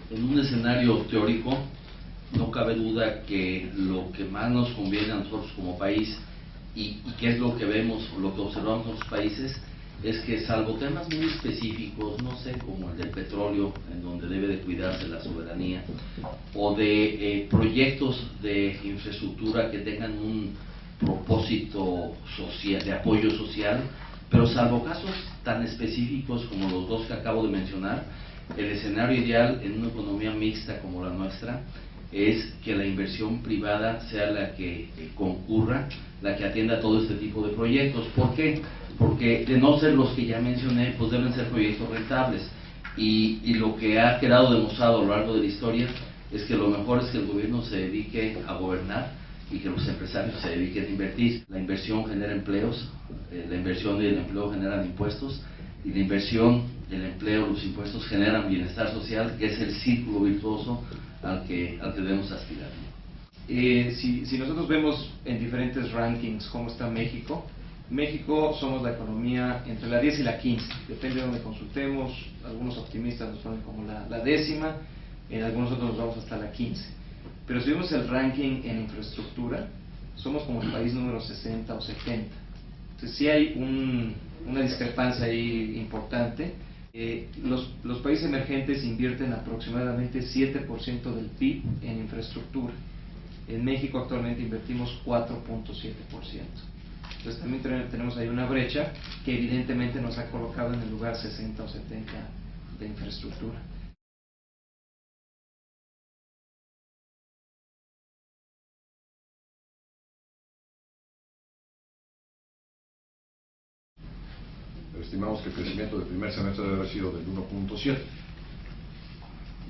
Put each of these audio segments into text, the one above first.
En un escenario teórico, no cabe duda que lo que más nos conviene a nosotros como país y que es lo que vemos o lo que observamos en otros países es que, salvo temas muy específicos, no sé, como el del petróleo, en donde debe de cuidarse la soberanía, o de proyectos de infraestructura que tengan un propósito social, de apoyo social, pero salvo casos tan específicos como los dos que acabo de mencionar, el escenario ideal en una economía mixta como la nuestra es que la inversión privada sea la que concurra, la que atienda todo este tipo de proyectos. ¿Por qué? Porque de no ser los que ya mencioné, pues deben ser proyectos rentables. Y lo que ha quedado demostrado a lo largo de la historia es que lo mejor es que el gobierno se dedique a gobernar y que los empresarios se dediquen a invertir. La inversión genera empleos, la inversión y el empleo generan impuestos, y la inversión, el empleo, los impuestos generan bienestar social, que es el círculo virtuoso al que debemos aspirar. Si nosotros vemos en diferentes rankings cómo está México, México somos la economía entre la 10 y la 15, depende de donde consultemos. Algunos optimistas nos ponen como la décima, en algunos otros nos vamos hasta la 15. Pero si vemos el ranking en infraestructura, somos como el país número 60 o 70. Entonces sí hay una discrepancia ahí importante. Los países emergentes invierten aproximadamente 7% del PIB en infraestructura. En México actualmente invertimos 4.7%. Entonces también tenemos ahí una brecha que evidentemente nos ha colocado en el lugar 60 o 70 de infraestructura. Estimamos que el crecimiento del primer semestre debe haber sido del 1.7,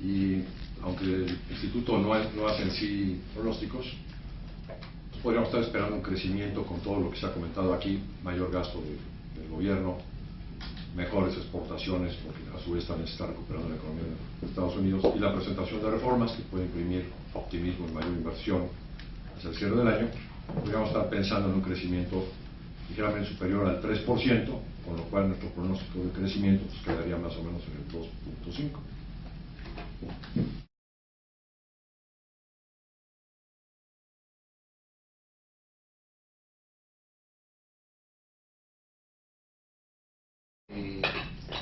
y aunque el instituto no hace en sí pronósticos, pues podríamos estar esperando un crecimiento con todo lo que se ha comentado aquí: mayor gasto del gobierno, mejores exportaciones, porque a su vez también se está recuperando la economía de Estados Unidos, y la presentación de reformas que pueden imprimir optimismo y mayor inversión hacia el cierre del año. Podríamos estar pensando en un crecimiento ligeramente superior al 3%, con lo cual nuestro pronóstico de crecimiento pues quedaría más o menos en el 2.5.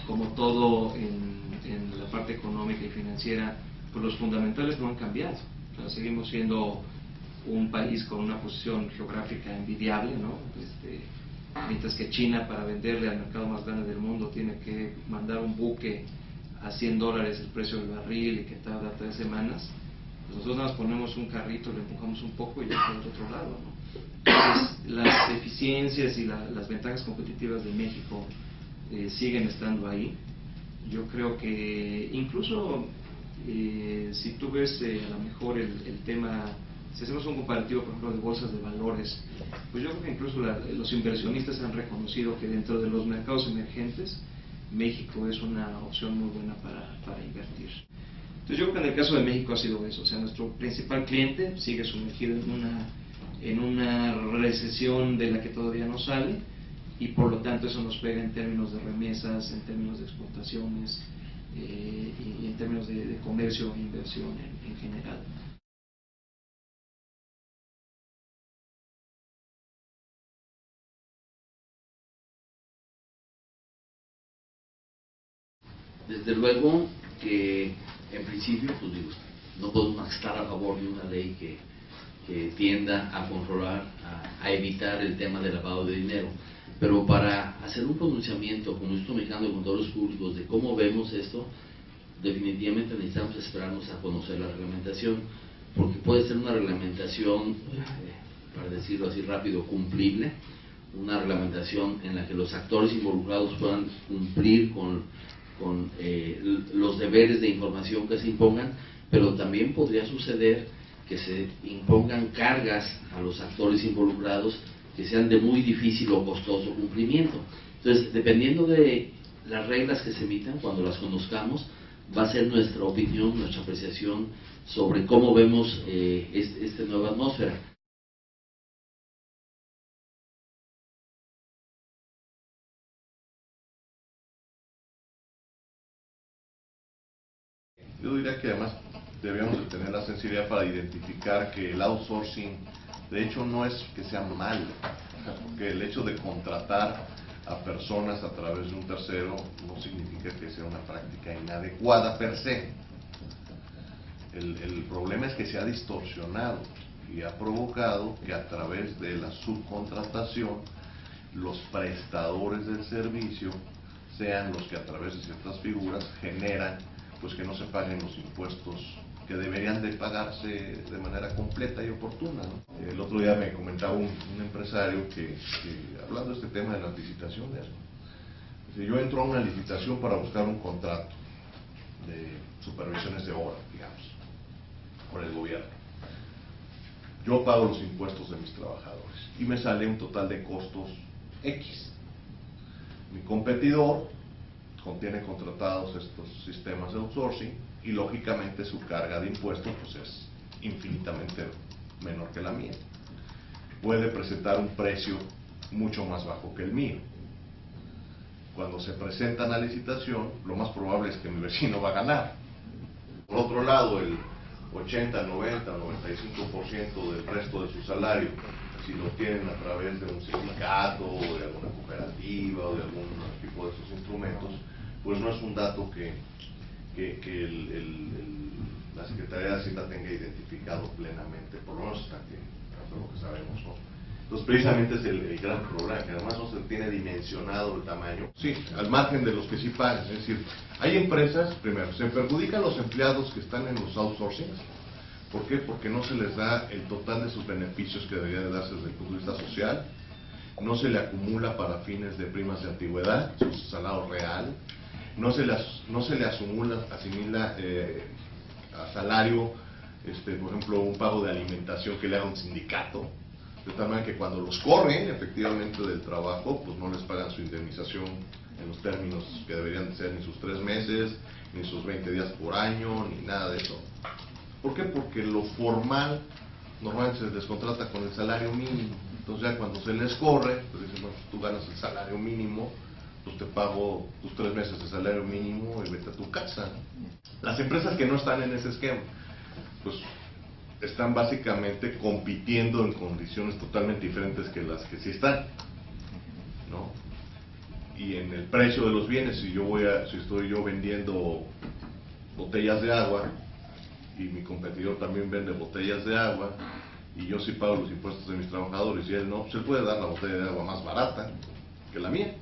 Como todo en la parte económica y financiera, pues los fundamentales no han cambiado. O sea, seguimos siendo un país con una posición geográfica envidiable, ¿no? Mientras que China, para venderle al mercado más grande del mundo, tiene que mandar un buque a $100 el precio del barril y que tarda 3 semanas, pues nosotros nada más ponemos un carrito, le empujamos un poco y ya está del otro lado, ¿no? Entonces, las eficiencias y las ventajas competitivas de México siguen estando ahí. Yo creo que incluso si tú ves a lo mejor el tema, si hacemos un comparativo por ejemplo de bolsas de valores, pues yo creo que incluso los inversionistas han reconocido que dentro de los mercados emergentes México es una opción muy buena para invertir. Entonces yo creo que en el caso de México ha sido eso. O sea, nuestro principal cliente sigue sumergido en una recesión de la que todavía no sale, y por lo tanto eso nos pega en términos de remesas, en términos de exportaciones y en términos de comercio e inversión en general. Desde luego que en principio, pues digo, no podemos estar a favor de una ley que tienda a controlar, a evitar el tema del lavado de dinero. Pero para hacer un pronunciamiento como Instituto Mexicano de Contadores Públicos de cómo vemos esto, definitivamente necesitamos esperarnos a conocer la reglamentación, porque puede ser una reglamentación, para decirlo así rápido, cumplible, una reglamentación en la que los actores involucrados puedan cumplir con los deberes de información que se impongan, pero también podría suceder que se impongan cargas a los actores involucrados que sean de muy difícil o costoso cumplimiento. Entonces, dependiendo de las reglas que se emitan, cuando las conozcamos, va a ser nuestra opinión, nuestra apreciación sobre cómo vemos esta nueva atmósfera. Yo diría que además debemos de tener la sensibilidad para identificar que el outsourcing, de hecho, no es que sea malo, porque el hecho de contratar a personas a través de un tercero no significa que sea una práctica inadecuada per se. El problema es que se ha distorsionado y ha provocado que a través de la subcontratación los prestadores del servicio sean los que a través de ciertas figuras generan pues que no se paguen los impuestos que deberían de pagarse de manera completa y oportuna, ¿no? El otro día me comentaba un empresario que hablando de este tema de las licitaciones, dice, yo entro a una licitación para buscar un contrato de supervisiones de obra, digamos, por el gobierno. Yo pago los impuestos de mis trabajadores y me sale un total de costos X. Mi competidor tiene contratados estos sistemas de outsourcing y lógicamente su carga de impuestos pues es infinitamente menor que la mía. Puede presentar un precio mucho más bajo que el mío. Cuando se presentan a licitación, lo más probable es que mi vecino va a ganar. Por otro lado, el 80, 90, 95% del resto de su salario, si lo tienen a través de un sindicato o de alguna cooperativa o de algún tipo de esos instrumentos, pues no es un dato que la Secretaría de Hacienda tenga identificado plenamente, por lo menos hasta lo que sabemos, ¿no? Entonces precisamente es el gran problema, que además no se tiene dimensionado el tamaño. Sí, al margen de los que sí pagan, es decir, hay empresas, primero, se perjudican los empleados que están en los outsourcings. ¿Por qué? Porque no se les da el total de sus beneficios que debería de darse desde el punto de vista social, no se le acumula para fines de primas de antigüedad, su salario real, no se le asimila a salario, por ejemplo, un pago de alimentación que le haga un sindicato, de tal manera que cuando los corren efectivamente del trabajo, pues no les pagan su indemnización en los términos que deberían de ser, ni sus 3 meses, ni sus 20 días por año, ni nada de eso. ¿Por qué? Porque lo formal normalmente se descontrata con el salario mínimo. Entonces ya cuando se les corre, pues dicen, bueno, tú ganas el salario mínimo, pues te pago tus 3 meses de salario mínimo y vete a tu casa. Las empresas que no están en ese esquema, pues están básicamente compitiendo en condiciones totalmente diferentes que las que sí están, ¿no? Y en el precio de los bienes, si estoy yo vendiendo botellas de agua y mi competidor también vende botellas de agua y yo sí pago los impuestos de mis trabajadores y él no, pues él puede dar la botella de agua más barata que la mía.